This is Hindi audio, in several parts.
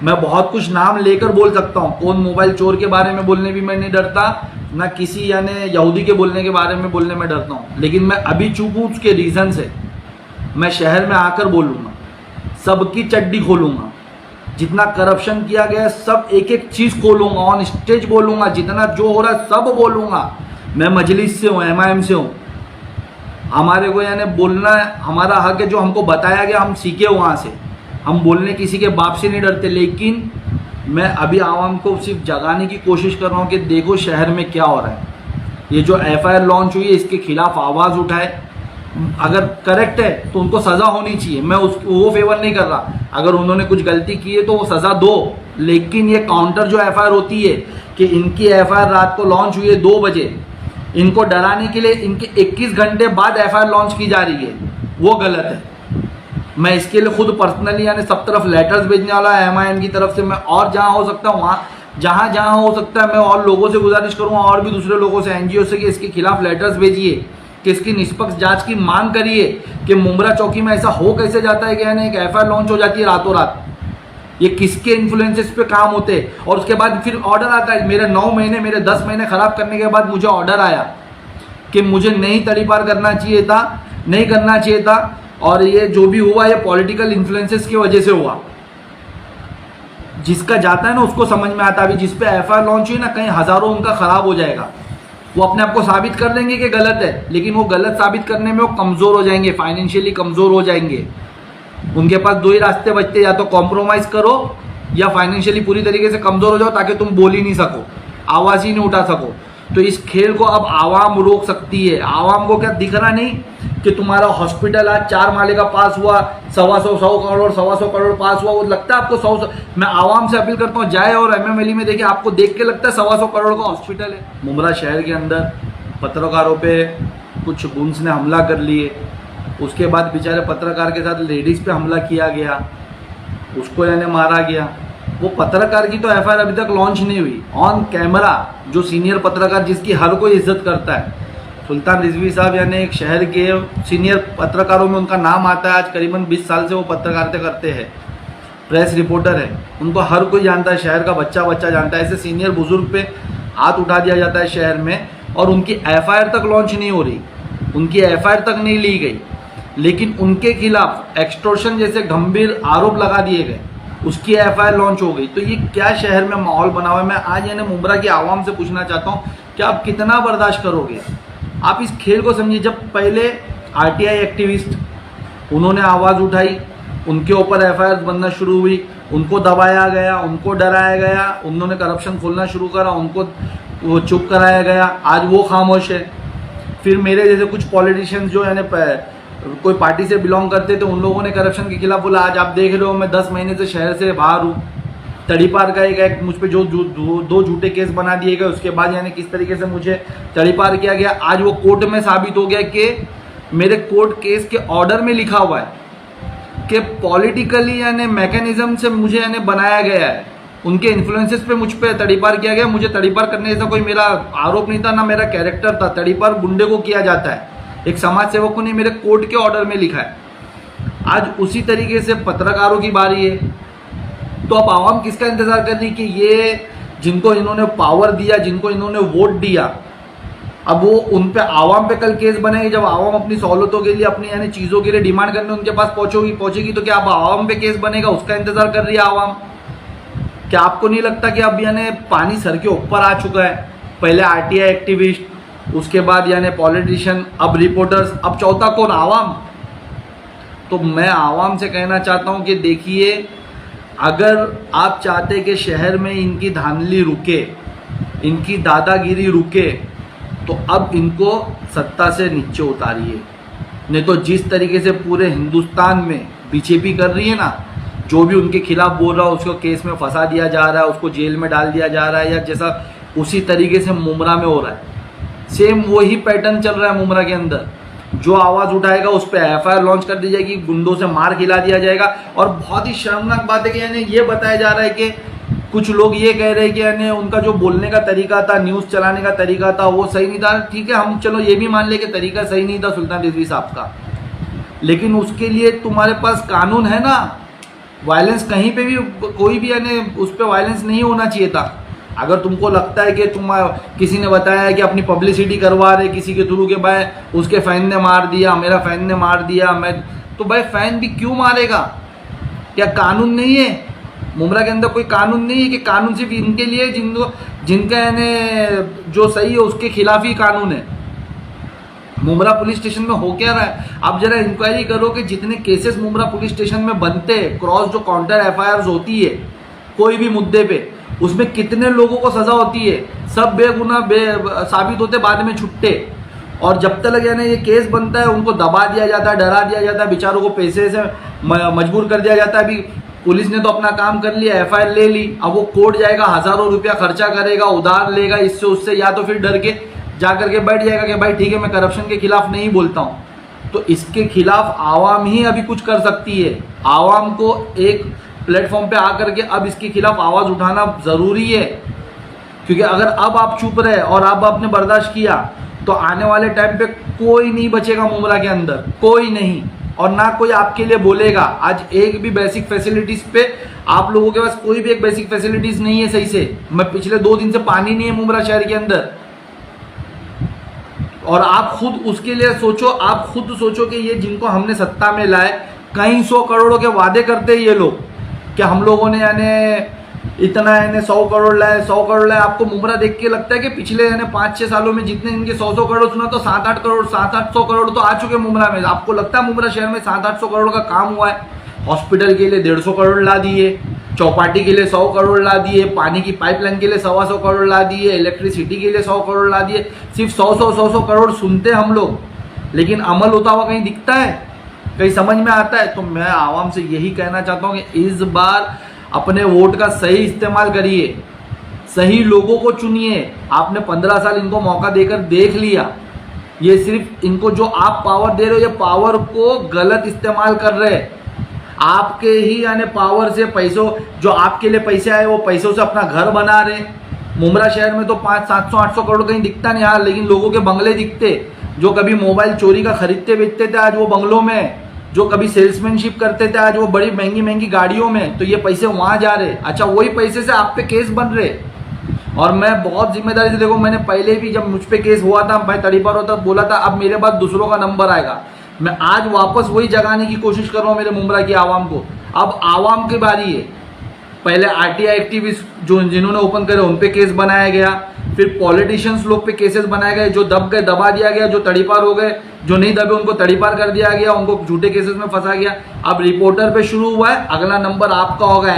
मैं बहुत कुछ नाम लेकर बोल सकता हूँ, कौन मोबाइल चोर के बारे में बोलने भी मैं नहीं डरता, ना किसी यानी यहूदी के बोलने के बारे में बोलने में डरता हूँ। लेकिन मैं अभी चुप हूँ, उसके रीज़न से मैं शहर में आकर बोलूँगा, सबकी चड्डी खोलूँगा, जितना करप्शन किया गया सब एक एक चीज़ खोलूँगा, ऑन स्टेज बोलूँगा, जितना जो हो रहा है सब बोलूँगा। मैं मजलिस से हूँ, MIM से हूँ, हमारे को यानी बोलना हमारा हक है, जो हमको बताया गया हम सीखे वहाँ से, हम बोलने किसी के बाप से नहीं डरते। लेकिन मैं अभी आवाम को सिर्फ जगाने की कोशिश कर रहा हूँ कि देखो शहर में क्या हो रहा है, ये जो FIR लॉन्च हुई है इसके खिलाफ आवाज़ उठाए, अगर करेक्ट है तो उनको सज़ा होनी चाहिए, मैं वो फेवर नहीं कर रहा, अगर उन्होंने कुछ गलती की है तो वो सज़ा दो। लेकिन ये काउंटर जो FIR होती है कि इनकी FIR रात को लॉन्च हुई है 2 बजे, इनको डराने के लिए इनके 21 घंटे बाद FIR लॉन्च की जा रही है, वो गलत है। मैं इसके लिए खुद पर्सनली यानी सब तरफ लेटर्स भेजने वाला है MIM की तरफ से, मैं और जहाँ हो सकता हूँ वहाँ जहाँ हो सकता है मैं और लोगों से गुजारिश करूँगा, और भी दूसरे लोगों से, NGO से, कि इसके खिलाफ लेटर्स भेजिए, कि इसकी निष्पक्ष जांच की मांग करिए कि मुमरा चौकी में ऐसा हो कैसे जाता है कि यानी एक FIR लॉन्च हो जाती है रातों रात, ये किसके इन्फ्लुएंसेस पे काम होते हैं। और उसके बाद फिर ऑर्डर आता है, मेरे 9 महीने मेरे 10 महीने खराब करने के बाद मुझे ऑर्डर आया कि मुझे नहीं तड़ीपार करना चाहिए था, नहीं करना चाहिए था, और ये जो भी हुआ ये पॉलिटिकल इन्फ्लुएंसेस की वजह से हुआ। जिसका जाता है ना उसको समझ में आता है। अभी जिस पे FIR लॉन्च हुई ना, कहीं हज़ारों उनका ख़राब हो जाएगा, वो अपने आप को साबित कर देंगे कि गलत है, लेकिन वो गलत साबित करने में वो कमज़ोर हो जाएंगे, फाइनेंशियली कमज़ोर हो जाएंगे। उनके पास 2 ही रास्ते बचते, या तो कॉम्प्रोमाइज़ करो या फाइनेंशियली पूरी तरीके से कमज़ोर हो जाओ, ताकि तुम बोल ही नहीं सको, आवाज़ ही नहीं उठा सको। तो इस खेल को अब आवाम रोक सकती है। आवाम को क्या दिख रहा नहीं कि तुम्हारा हॉस्पिटल आज 4 माले का पास हुआ, 100 करोड़ पास हुआ, वो लगता है आपको 100। मैं आवाम से अपील करता हूँ, जाए और MMLE में देखिए, आपको देख के लगता है 100 करोड़ का हॉस्पिटल है। मुमरा शहर के अंदर पत्रकारों पे कुछ गुंस ने हमला कर लिए, उसके बाद बेचारे पत्रकार के साथ लेडीज़ पे हमला किया गया, उसको यानी मारा गया। वो पत्रकार की तो FIR अभी तक लॉन्च नहीं हुई, ऑन कैमरा जो सीनियर पत्रकार जिसकी हर कोई इज्जत करता है, सुल्तान रिजवी साहब यानी एक शहर के सीनियर पत्रकारों में उनका नाम आता है। आज करीबन 20 साल से वो पत्रकारिता करते हैं, प्रेस रिपोर्टर है, उनको हर कोई जानता है, शहर का बच्चा जानता है। ऐसे सीनियर बुजुर्ग पे हाथ उठा दिया जाता है शहर में, और उनकी FIR तक लॉन्च नहीं हो रही, उनकी FIR तक नहीं ली गई, लेकिन उनके खिलाफ एक्सटॉर्शन जैसे गंभीर आरोप लगा दिए गए, उसकी FIR लॉन्च हो गई। तो ये क्या शहर में माहौल बना हुआ है। मैं आज यानी मुमरा की आवाम से पूछना चाहता हूँ कि आप कितना बर्दाश्त करोगे। आप इस खेल को समझिए। जब पहले RTI एक्टिविस्ट उन्होंने आवाज़ उठाई, उनके ऊपर FIR बनना शुरू हुई, उनको दबाया गया, उनको डराया गया, उन्होंने करप्शन खोलना शुरू करा, उनको वो चुप कराया गया, आज वो खामोश है। फिर मेरे जैसे कुछ पॉलिटिशियंस जो यानी कोई पार्टी से बिलोंग करते थे, उन लोगों ने करप्शन के खिलाफ बोला। आज आप देख रहे हो मैं 10 महीने से शहर से बाहर हूँ। तड़ीपार का एक मुझ पे जो 2 झूठे केस बना दिए गए, उसके बाद यानी किस तरीके से मुझे तड़ीपार किया गया, आज वो कोर्ट में साबित हो गया कि मेरे कोर्ट केस के ऑर्डर में लिखा हुआ है कि पॉलिटिकली यानी मैकेनिज्म से मुझे यानी बनाया गया है, उनके इन्फ्लुएंसेस पे मुझ पे तड़ीपार किया गया। मुझे तड़ीपार करने जैसा कोई मेरा आरोप नहीं था, ना मेरा कैरेक्टर था। तड़ीपार गुंडे को किया जाता है, एक समाज सेवक को नहीं, मेरे कोर्ट के ऑर्डर में लिखा है। आज उसी तरीके से पत्रकारों की बारी है। तो अब आवाम किसका इंतजार कर रही कि ये जिनको इन्होंने पावर दिया, जिनको इन्होंने वोट दिया, अब वो उन पे आवाम पे कल केस बनेगी। जब आवाम अपनी सहूलतों के लिए, अपनी यानी चीज़ों के लिए डिमांड करने उनके पास पहुंचेगी तो क्या अब आवाम पे केस बनेगा? उसका इंतजार कर रही है आवाम। क्या आपको नहीं लगता कि अब यानी पानी सर के ऊपर आ चुका है? पहले RTI एक्टिविस्ट, उसके बाद यानी पॉलिटिशियन, अब रिपोर्टर्स, अब चौथा कौन? आवाम। तो मैं आवाम से कहना चाहता हूं कि देखिए, अगर आप चाहते कि शहर में इनकी धांधली रुके, इनकी दादागिरी रुके, तो अब इनको सत्ता से नीचे उतारिए। नहीं तो जिस तरीके से पूरे हिंदुस्तान में बीजेपी कर रही है ना, जो भी उनके खिलाफ बोल रहा है उसको केस में फंसा दिया जा रहा है, उसको जेल में डाल दिया जा रहा है, या जैसा उसी तरीके से मुमरा में हो रहा है। सेम वही पैटर्न चल रहा है मुमरा के अंदर। जो आवाज़ उठाएगा उस पर FIR लॉन्च कर दी जाएगी, गुंडों से मार खिला दिया जाएगा। और बहुत ही शर्मनाक बात है कि यानी ये बताया जा रहा है कि कुछ लोग ये कह रहे हैं कि यानी उनका जो बोलने का तरीका था, न्यूज़ चलाने का तरीका था, वो सही नहीं था। ठीक है, हम चलो ये भी मान ले कि तरीका सही नहीं था सुल्तान रिजवी साहब का, लेकिन उसके लिए तुम्हारे पास कानून है ना। वायलेंस कहीं पे भी कोई भी यानी उस पर वायलेंस नहीं होना चाहिए था। अगर तुमको लगता है कि तुम किसी ने बताया है कि अपनी पब्लिसिटी करवा रहे किसी के थ्रू के भाई उसके फैन ने मार दिया, मेरा फैन ने मार दिया, मैं तो भाई फैन भी क्यों मारेगा? क्या कानून नहीं है? मुमरा के अंदर कोई कानून नहीं है कि कानून सिर्फ इनके लिए जिनका यानी जो सही है उसके खिलाफ ही कानून है? मुमरा पुलिस स्टेशन में हो क्या रहा है? आप जरा इंक्वायरी करो कि जितने केसेस मुमरा पुलिस स्टेशन में बनते हैं, क्रॉस जो काउंटर एफआईआर होती है कोई भी मुद्दे पे, उसमें कितने लोगों को सजा होती है? सब बेगुनाह साबित होते, बाद में छुट्टे। और जब तक यानी ये केस बनता है उनको दबा दिया जाता है, डरा दिया जाता है, बेचारों को पैसे से मजबूर कर दिया जाता है। अभी पुलिस ने तो अपना काम कर लिया, एफआईआर ले ली, अब वो कोर्ट जाएगा, हजारों रुपया खर्चा करेगा, उधार लेगा इससे उससे, या तो फिर डर के जा करके बैठ जाएगा कि भाई ठीक है मैं करप्शन के खिलाफ नहीं बोलता हूँ। तो इसके खिलाफ आवाम ही अभी कुछ कर सकती है। आवाम को एक प्लेटफॉर्म पे आकर के अब इसके खिलाफ आवाज़ उठाना ज़रूरी है, क्योंकि अगर अब आप चुप रहे और अब आपने बर्दाश्त किया तो आने वाले टाइम पे कोई नहीं बचेगा मुमरा के अंदर, कोई नहीं, और ना कोई आपके लिए बोलेगा। आज एक भी बेसिक फैसिलिटीज़ पे आप लोगों के पास कोई भी एक बेसिक फैसिलिटीज़ नहीं है सही से। मैं पिछले 2 दिन से पानी नहीं है मुमरा शहर के अंदर, और आप खुद उसके लिए सोचो, आप खुद सोचो कि ये जिनको हमने सत्ता में लाए, कई 100 करोड़ों के वादे करते हैं ये लोग कि हम लोगों ने यानी इतना यानी 100 करोड़ लाए, 100 करोड़ लाए। आपको मुमरा देख के लगता है कि पिछले यानी 5-6 सालों में जितने इनके 100 करोड़ सुना तो 7-8 करोड़ 700-800 करोड़ तो आ चुके मुमरा में। आपको लगता है मुमरा शहर में 700-800 करोड़ का काम हुआ है? हॉस्पिटल के लिए 150 करोड़ ला दिए, चौपाटी के लिए 100 करोड़ ला दिए, पानी की पाइपलाइन के लिए 100 करोड़ ला दिए, इलेक्ट्रिसिटी के लिए 100 करोड़ ला दिए। सिर्फ 100 करोड़ सुनते हम लोग, लेकिन अमल होता हुआ कहीं दिखता है, कहीं समझ में आता है? तो मैं आवाम से यही कहना चाहता हूँ कि इस बार अपने वोट का सही इस्तेमाल करिए, सही लोगों को चुनिए। आपने 15 साल इनको मौका देकर देख लिया, ये सिर्फ इनको जो आप पावर दे रहे हो, ये पावर को गलत इस्तेमाल कर रहे हैं। आपके ही यानी पावर से पैसों, जो आपके लिए पैसे आए वो पैसों से अपना घर बना रहे। मुमरा शहर में तो 500-700-800 करोड़ कहीं दिखता नहीं यार, लेकिन लोगों के बंगले दिखते। जो कभी मोबाइल चोरी का खरीदते बेचते थे आज वो बंगलों में, जो कभी सेल्समैनशिप करते थे आज वो बड़ी महंगी महंगी गाड़ियों में, तो ये पैसे वहाँ जा रहे। अच्छा, वही पैसे से आप पे केस बन रहे। और मैं बहुत जिम्मेदारी से, देखो मैंने पहले भी जब मुझ पे केस हुआ था, भाई तड़ीपार होता बोला था अब मेरे बाद दूसरों का नंबर आएगा। मैं आज वापस वही जगाने की कोशिश कर रहा हूँ मेरे मुमरा की आवाम को। अब आवाम की बारी है। पहले आरटीआई एक्टिविस्ट जो जिन्होंने ओपन करे उन पे केस बनाया गया, फिर पॉलिटिशियंस लोग पे केसेस बनाए गए, जो दब गए दबा दिया गया, जो तड़ीपार हो गए, जो नहीं दबे उनको तड़ीपार कर दिया गया, उनको झूठे केसेस में फंसा गया। अब रिपोर्टर पे शुरू हुआ है, अगला नंबर आपका होगा,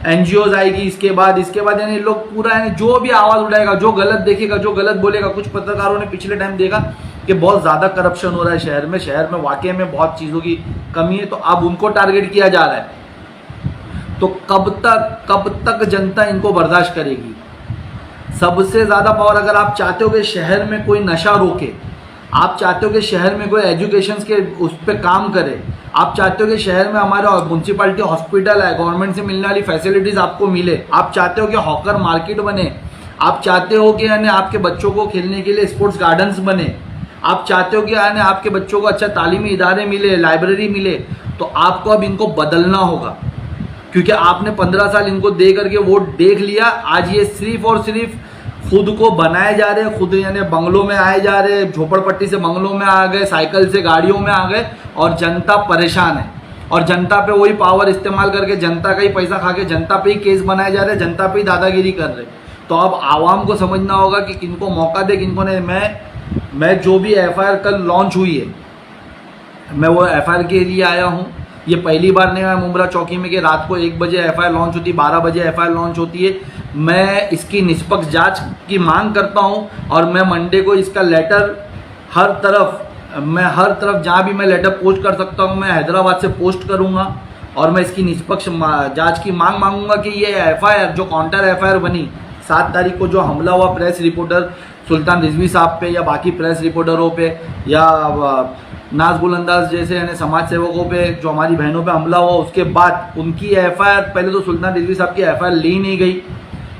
एनजीओज आएगी इसके बाद यानी लोग पूरा यानी जो भी आवाज़ उठाएगा, जो गलत देखेगा, जो गलत बोलेगा। कुछ पत्रकारों ने पिछले टाइम देखा कि बहुत ज़्यादा करप्शन हो रहा है शहर में वाकई में बहुत चीज़ों की कमी है, तो अब उनको टारगेट किया जा रहा है। तो कब तक जनता इनको बर्दाश्त करेगी? सबसे ज़्यादा पावर, अगर आप चाहते हो कि शहर में कोई नशा रोके, आप चाहते हो कि शहर में कोई एजुकेशन के उस पर काम करे, आप चाहते हो कि शहर में हमारे म्यूनसिपालिटी हॉस्पिटल है, गवर्नमेंट से मिलने वाली फैसिलिटीज़ आपको मिले, आप चाहते हो कि हॉकर मार्केट बने, आप चाहते हो कि यानी आपके बच्चों को खेलने के लिए स्पोर्ट्स गार्डन्स बने, आप चाहते हो कि यानी आपके बच्चों को अच्छा तालीमी इदारे मिले, लाइब्रेरी मिले, तो आपको अब इनको बदलना होगा। क्योंकि आपने 15 साल इनको दे करके वोट देख लिया। आज ये सिर्फ और सिर्फ खुद को बनाए जा रहे, खुद यानी बंगलों में आए जा रहे, झोपड़पट्टी से बंगलों में आ गए, साइकिल से गाड़ियों में आ गए, और जनता परेशान है। और जनता पे वही पावर इस्तेमाल करके जनता का ही पैसा खा के जनता पे ही केस बनाए जा रहे, जनता पे ही दादागिरी कर रहे। तो अब आवाम को समझना होगा कि किनको मौका दे, किनको नहीं। मैं जो भी एफआईआर कल लॉन्च हुई है, मैं वो एफआईआर के लिए आया हूँ। ये पहली बार नहीं आया मुमरा चौकी में कि रात को 1 बजे एफआईआर लॉन्च होती है, 12 बजे एफआईआर लॉन्च होती है। मैं इसकी निष्पक्ष जांच की मांग करता हूँ, और मैं मंडे को इसका लेटर हर तरफ जहाँ भी मैं लेटर पोस्ट कर सकता हूँ मैं हैदराबाद से पोस्ट करूँगा, और मैं इसकी निष्पक्ष जांच की मांग मांगूंगा कि ये एफआईआर जो काउंटर एफआईआर बनी 7 तारीख को, जो हमला हुआ प्रेस रिपोर्टर सुल्तान रिजवी साहब पे या बाकी प्रेस रिपोर्टरों पे या नाज बुलंदाज जैसे यानी समाज सेवकों पे, जो हमारी बहनों पे हमला हुआ, उसके बाद उनकी एफआईआर, पहले तो सुल्तान रिजवी साहब की एफआईआर ली नहीं गई,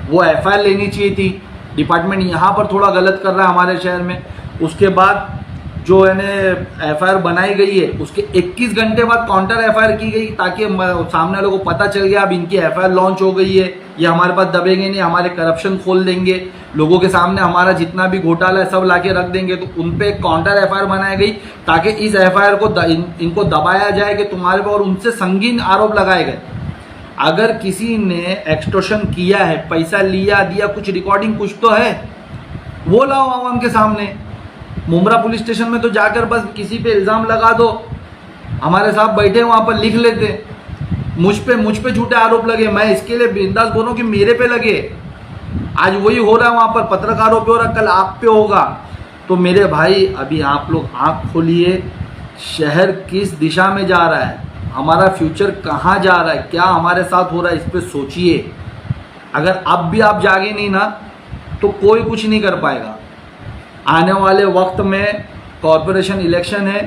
वो एफआईआर लेनी चाहिए थी। डिपार्टमेंट यहाँ पर थोड़ा गलत कर रहा है हमारे शहर में। उसके बाद जो है एफआईआर बनाई गई है उसके 21 घंटे बाद काउंटर एफआईआर की गई, ताकि सामने वालों को पता चल गया अब इनकी एफआईआर लॉन्च हो गई है, ये हमारे पास दबेंगे नहीं, हमारे करप्शन खोल देंगे, लोगों के सामने हमारा जितना भी घोटाला है सब लाके रख देंगे। तो उन पे काउंटर एफआईआर बनाई गई ताकि इस एफआईआर को इनको दबाया जाए कि तुम्हारे पे, और उनसे संगीन आरोप लगाए गए। अगर किसी ने एक्सटॉर्शन किया है, पैसा लिया दिया, कुछ रिकॉर्डिंग कुछ तो है, वो लाओ आवाम के सामने। मुमरा पुलिस स्टेशन में तो जाकर बस किसी पे इल्ज़ाम लगा दो, हमारे साहब बैठे वहाँ पर लिख लेते, मुझ पे झूठे आरोप लगे, मैं इसके लिए बिंदास बोलूँ कि मेरे पे लगे। आज वही हो रहा है वहाँ पर, पत्रकारों पे हो रहा, कल आप पे होगा। तो मेरे भाई अभी आप लोग आँख खोलिए, शहर किस दिशा में जा रहा है, हमारा फ्यूचर कहाँ जा रहा है, क्या हमारे साथ हो रहा है, इस पर सोचिए। अगर अब भी आप जागे नहीं ना तो कोई कुछ नहीं कर पाएगा। आने वाले वक्त में कॉरपोरेशन इलेक्शन है,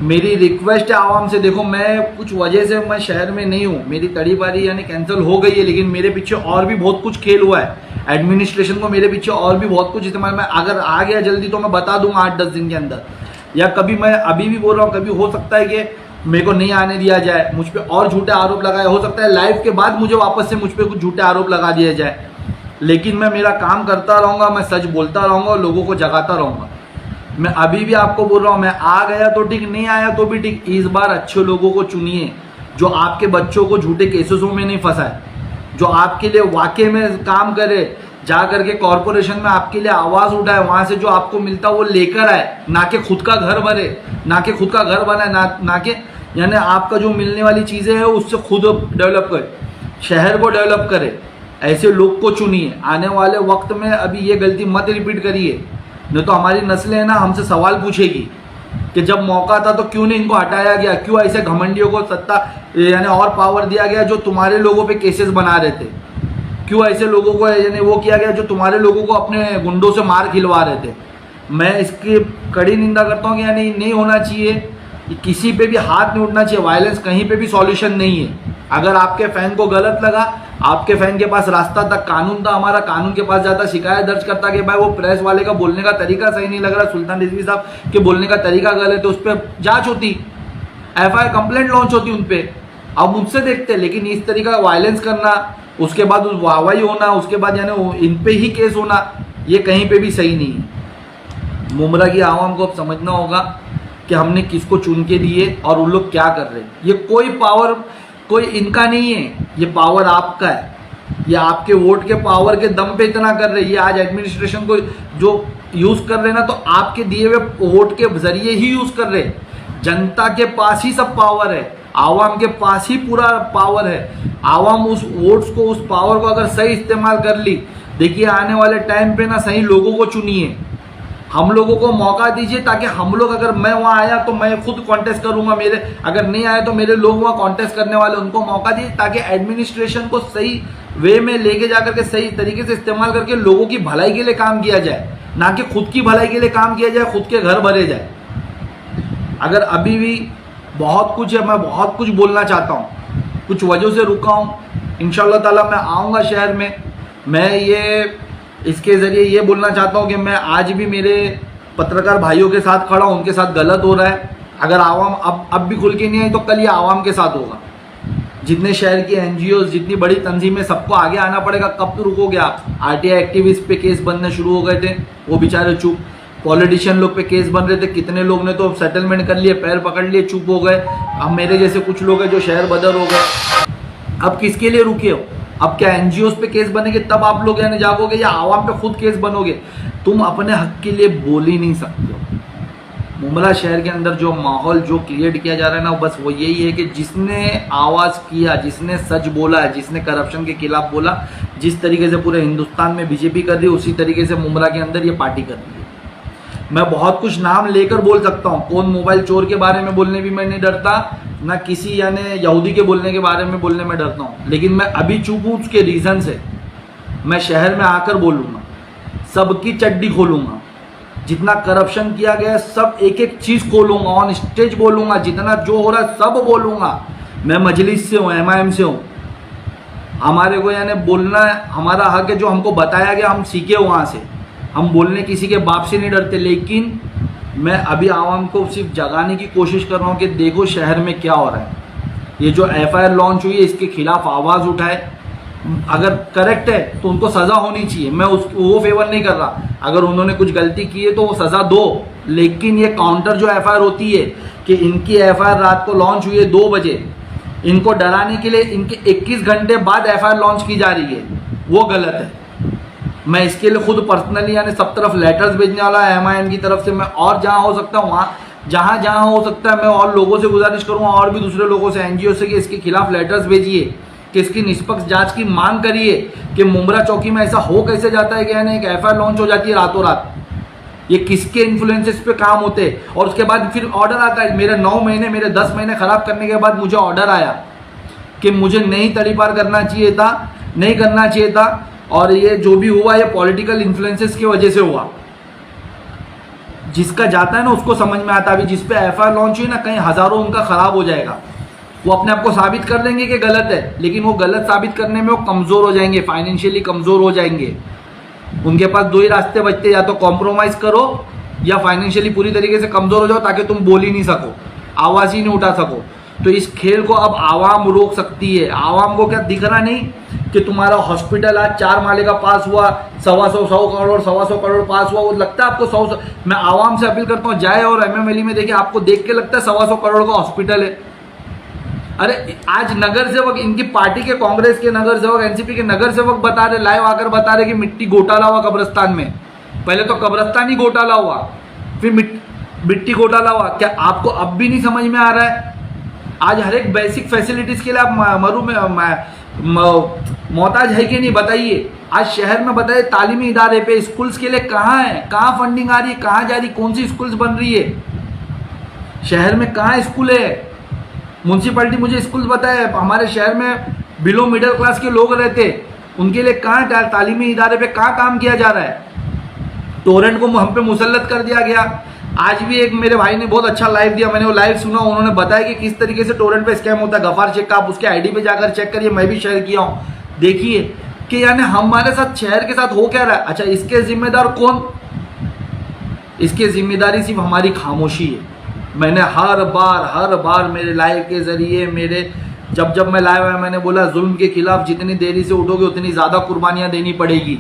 मेरी रिक्वेस्ट है आवाम से, देखो मैं कुछ वजह से मैं शहर में नहीं हूँ, मेरी तड़ी पारी यानी कैंसिल हो गई है, लेकिन मेरे पीछे और भी बहुत कुछ खेल हुआ है, एडमिनिस्ट्रेशन को मेरे पीछे और भी बहुत कुछ इस्तेमाल, मैं अगर आ गया जल्दी तो मैं बता दूंगा 8-10 दिन के अंदर, या कभी मैं अभी भी बोल रहा हूँ, कभी हो सकता है कि मेरे को नहीं आने दिया जाए, मुझ पर और झूठे आरोप लगाए, हो सकता है लाइव के बाद मुझे वापस से मुझ पर कुछ झूठे आरोप लगा दिया जाए, लेकिन मैं मेरा काम करता रहूँगा, मैं सच बोलता रहूँगा, लोगों को जगाता रहूँगा। मैं अभी भी आपको बोल रहा हूँ, मैं आ गया तो ठीक, नहीं आया तो भी ठीक, इस बार अच्छे लोगों को चुनिए जो आपके बच्चों को झूठे केसेसों में नहीं फंसाए, जो आपके लिए वाकई में काम करे, जा करके कॉरपोरेशन में आपके लिए आवाज़ उठाए, वहाँ से जो आपको मिलता वो लेकर आए, ना कि खुद का घर भरे, ना कि खुद का घर बनाए, ना कि यानी आपका जो मिलने वाली चीज़ें हैं उससे खुद डेवलप करे, शहर को डेवलप करे। ऐसे लोग को चुनिए। आने वाले वक्त में अभी ये गलती मत रिपीट करिए, नहीं तो हमारी नस्लें है ना हमसे सवाल पूछेगी कि जब मौका था तो क्यों नहीं इनको हटाया गया, क्यों ऐसे घमंडियों को सत्ता यानी और पावर दिया गया जो तुम्हारे लोगों पे केसेस बना रहे थे, क्यों ऐसे लोगों को यानी वो किया गया जो तुम्हारे लोगों को अपने गुंडों से मार खिलवा रहे थे। मैं इसकी कड़ी निंदा करता हूँ कि यानी नहीं होना चाहिए, किसी पे भी हाथ नहीं उठना चाहिए, वायलेंस कहीं पे भी सॉल्यूशन नहीं है। अगर आपके फैन को गलत लगा, आपके फैन के पास रास्ता था, कानून था, हमारा कानून के पास जाता, शिकायत दर्ज करता कि भाई वो प्रेस वाले का बोलने का तरीका सही नहीं लग रहा, सुल्तान रिजवी साहब के बोलने का तरीका गलत है, उस पर जांच होती, एफआईआर कंप्लेंट लॉन्च होती उन पर। अब मुझसे देखते, लेकिन इस तरीका का वायलेंस करना, उसके बाद वाहवाही होना, उसके बाद यानी इन पे ही केस होना, ये कहीं पे भी सही नहीं है। मुमरा की आवाम को अब समझना होगा कि हमने किसको चुन के दिए और उन लोग क्या कर रहे हैं। ये कोई पावर कोई इनका नहीं है, ये पावर आपका है, ये आपके वोट के पावर के दम पे इतना कर रहे हैं। ये आज एडमिनिस्ट्रेशन को जो यूज कर रहे हैं ना, तो आपके दिए हुए वोट के जरिए ही यूज कर रहे हैं। जनता के पास ही सब पावर है, आवाम के पास ही पूरा पावर है। आवाम उस वोट्स को, उस पावर को अगर सही इस्तेमाल कर ली, देखिए आने वाले टाइम पे ना सही लोगों को चुनिए, हम लोगों को मौका दीजिए, ताकि हम लोग, अगर मैं वहाँ आया तो मैं खुद कॉन्टेस्ट करूंगा, मेरे अगर नहीं आए तो मेरे लोग वहाँ कॉन्टेस्ट करने वाले, उनको मौका दीजिए, ताकि एडमिनिस्ट्रेशन को सही वे में लेके जाकर के सही तरीके से इस्तेमाल करके लोगों की भलाई के लिए काम किया जाए, ना कि खुद की भलाई के लिए काम किया जाए, खुद के घर भरे जाए। अगर अभी भी बहुत कुछ है, मैं बहुत कुछ बोलना चाहता हूँ, कुछ वजह से रुका हूँ, इंशाअल्लाह ताला मैं आऊँगा शहर में। मैं ये इसके ज़रिए ये बोलना चाहता हूँ कि मैं आज भी मेरे पत्रकार भाइयों के साथ खड़ा हूँ, उनके साथ गलत हो रहा है। अगर आवाम अब भी खुल के नहीं आई तो कल ये आवाम के साथ होगा। जितने शहर की एनजीओज, जितनी बड़ी तंजीमें, सबको आगे आना पड़ेगा। कब रुकोगे आप? आरटीआई एक्टिविस्ट पे केस बनने शुरू हो गए थे, वो बेचारे चुप। पॉलिटिशियन लोग पे केस बन रहे थे, कितने लोग ने तो सेटलमेंट कर लिए, पैर पकड़ लिए, चुप हो गए। अब मेरे जैसे कुछ लोग हैं जो शहर बदर हो गए। अब किसके लिए रुके हो? अब क्या एनजीओज पे केस बनेंगे तब आप लोग यानी जागोगे, या आवाम पे खुद केस बनोगे? तुम अपने हक के लिए बोल ही नहीं सकते हो। मुमरा शहर के अंदर जो माहौल जो क्रिएट किया जा रहा है ना, बस वो यही है कि जिसने आवाज़ किया, जिसने सच बोला है, जिसने करप्शन के खिलाफ बोला, जिस तरीके से पूरे हिंदुस्तान में बीजेपी कर रही है, उसी तरीके से मुमरा के अंदर ये पार्टी कर रही है। मैं बहुत कुछ नाम लेकर बोल सकता हूँ, कौन मोबाइल चोर के बारे में बोलने भी मैं नहीं डरता, ना किसी यानी यहूदी के बोलने के बारे में बोलने में डरता हूँ। लेकिन मैं अभी चुप हूँ, उसके रीज़न से मैं शहर में आकर बोलूँगा, सबकी चड्डी खोलूँगा, जितना करप्शन किया गया सब एक एक चीज़ खोलूँगा, ऑन स्टेज बोलूँगा, जितना जो हो रहा है सब बोलूँगा। मैं मजलिस से हूँ, MIM से हूँ, हमारे को यानी बोलना हमारा हक है, जो हमको बताया गया हम सीखे वहाँ से। हम बोलने किसी के बाप से नहीं डरते, लेकिन मैं अभी आवाम को सिर्फ जगाने की कोशिश कर रहा हूँ कि देखो शहर में क्या हो रहा है। ये जो एफआईआर लॉन्च हुई है इसके खिलाफ आवाज़ उठाए, अगर करेक्ट है तो उनको सज़ा होनी चाहिए, मैं वो फेवर नहीं कर रहा। अगर उन्होंने कुछ गलती की है तो वो सज़ा दो, लेकिन ये काउंटर जो एफआईआर होती है कि इनकी एफआईआर रात को लॉन्च हुई है 2 बजे, इनको डराने के लिए इनके 21 घंटे बाद एफआईआर लॉन्च की जा रही है, वो गलत है। मैं इसके लिए खुद पर्सनली यानी सब तरफ लेटर्स भेजने वाला है MIM की तरफ से। मैं और जहाँ हो सकता हूँ वहाँ जहाँ हो सकता है मैं और लोगों से गुजारिश करूँगा, और भी दूसरे लोगों से, NGO से, कि इसके खिलाफ लेटर्स भेजिए, कि इसकी निष्पक्ष जांच की मांग करिए कि मुंब्रा चौकी में ऐसा हो कैसे जाता है कि यानी एक एफआईआर लॉन्च हो जाती है रातों रात। ये किसके इन्फ्लुएंसेस पे काम होते हैं। और उसके बाद फिर ऑर्डर आता है। मेरे 9 महीने मेरे 10 महीने खराब करने के बाद मुझे ऑर्डर आया कि मुझे नहीं तड़ीपार करना चाहिए था, नहीं करना चाहिए था, और ये जो भी हुआ ये पॉलिटिकल इन्फ्लुएंसेस की वजह से हुआ। जिसका जाता है ना उसको समझ में आता है। अभी जिस पे एफआईआर लॉन्च हुई ना, कहीं हजारों उनका खराब हो जाएगा। वो अपने आप को साबित कर देंगे कि गलत है, लेकिन वो गलत साबित करने में वो कमजोर हो जाएंगे, फाइनेंशियली कमजोर हो जाएंगे। उनके पास 2 ही रास्ते बचते, या तो कॉम्प्रोमाइज करो या फाइनेंशियली पूरी तरीके से कमजोर हो जाओ, ताकि तुम बोल ही नहीं सको, आवाज ही नहीं उठा सको। तो इस खेल को अब आवाम रोक सकती है। आवाम को क्या दिख रहा नहीं कि तुम्हारा हॉस्पिटल आज 4 माले का पास हुआ, 100 करोड़ 125 करोड़ पास हुआ, वो लगता है आपको 100। मैं आवाम से अपील करता हूँ, जाए और MMLE में देखिए, आपको देख के लगता है 125 करोड़ का हॉस्पिटल है। अरे आज नगर सेवक, इनकी पार्टी के, कांग्रेस के नगर सेवक, NCP के नगर सेवक बता रहे, लाइव आकर बता रहे कि मिट्टी घोटाला हुआ कब्रिस्तान में। पहले तो कब्रिस्तान ही घोटाला हुआ, फिर मिट्टी घोटाला हुआ। क्या आपको अब भी नहीं समझ में आ रहा है? आज हर एक बेसिक फैसिलिटीज के लिए आप मरू में मोहताज है कि नहीं, बताइए। आज शहर में बताइए, तालीमी इदारे पे स्कूल्स के लिए कहाँ है, कहाँ फंडिंग आ रही है, कहाँ जा रही, कौन सी स्कूल्स बन रही है? शहर में कहाँ स्कूल है? म्यूनसिपैलिटी मुझे स्कूल बताए, हमारे शहर में बिलो मिडिल क्लास के लोग रहते, उनके लिए कहाँ तालीमी इदारे पे कहाँ काम किया जा रहा है? टोरेंट को हम पे मुसल्लत कर दिया गया। आज भी एक मेरे भाई ने बहुत अच्छा लाइव दिया, मैंने वो लाइव सुना, उन्होंने बताया कि किस तरीके से टोरेंट पे स्कैम होता है। गफार शेख का आप उसके आईडी पे जाकर चेक करिए, मैं भी शेयर किया हूँ। देखिए कि यानी हमारे साथ, शहर के साथ हो क्या रहा है। अच्छा, इसके जिम्मेदार कौन? इसकी जिम्मेदारी सिर्फ हमारी खामोशी है। मैंने हर बार मेरे लाइव के जरिए, मेरे जब मैं लाइव आया, मैंने बोला जुल्म के खिलाफ जितनी देरी से उठोगे उतनी ज़्यादा कुर्बानियाँ देनी पड़ेगी।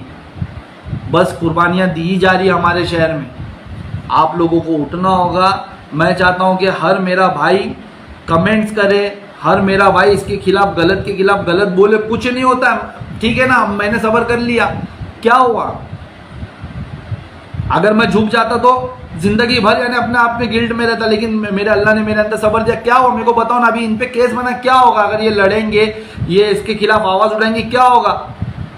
बस कुर्बानियाँ दी जा रही है हमारे शहर में, आप लोगों को उठना होगा। मैं चाहता हूँ कि हर मेरा भाई कमेंट्स करे, हर मेरा भाई इसके खिलाफ, गलत के खिलाफ गलत बोले। कुछ नहीं होता, ठीक है ना, मैंने सब्र कर लिया, क्या हुआ? अगर मैं झुक जाता तो जिंदगी भर यानी अपने आप में गिल्ट में रहता, लेकिन मेरे अल्लाह ने मेरे अंदर सब्र दिया। क्या हुआ मेरे को बताओ ना। अभी इन पे केस बना, क्या होगा? अगर ये लड़ेंगे, ये इसके खिलाफ आवाज उठाएंगे, क्या होगा?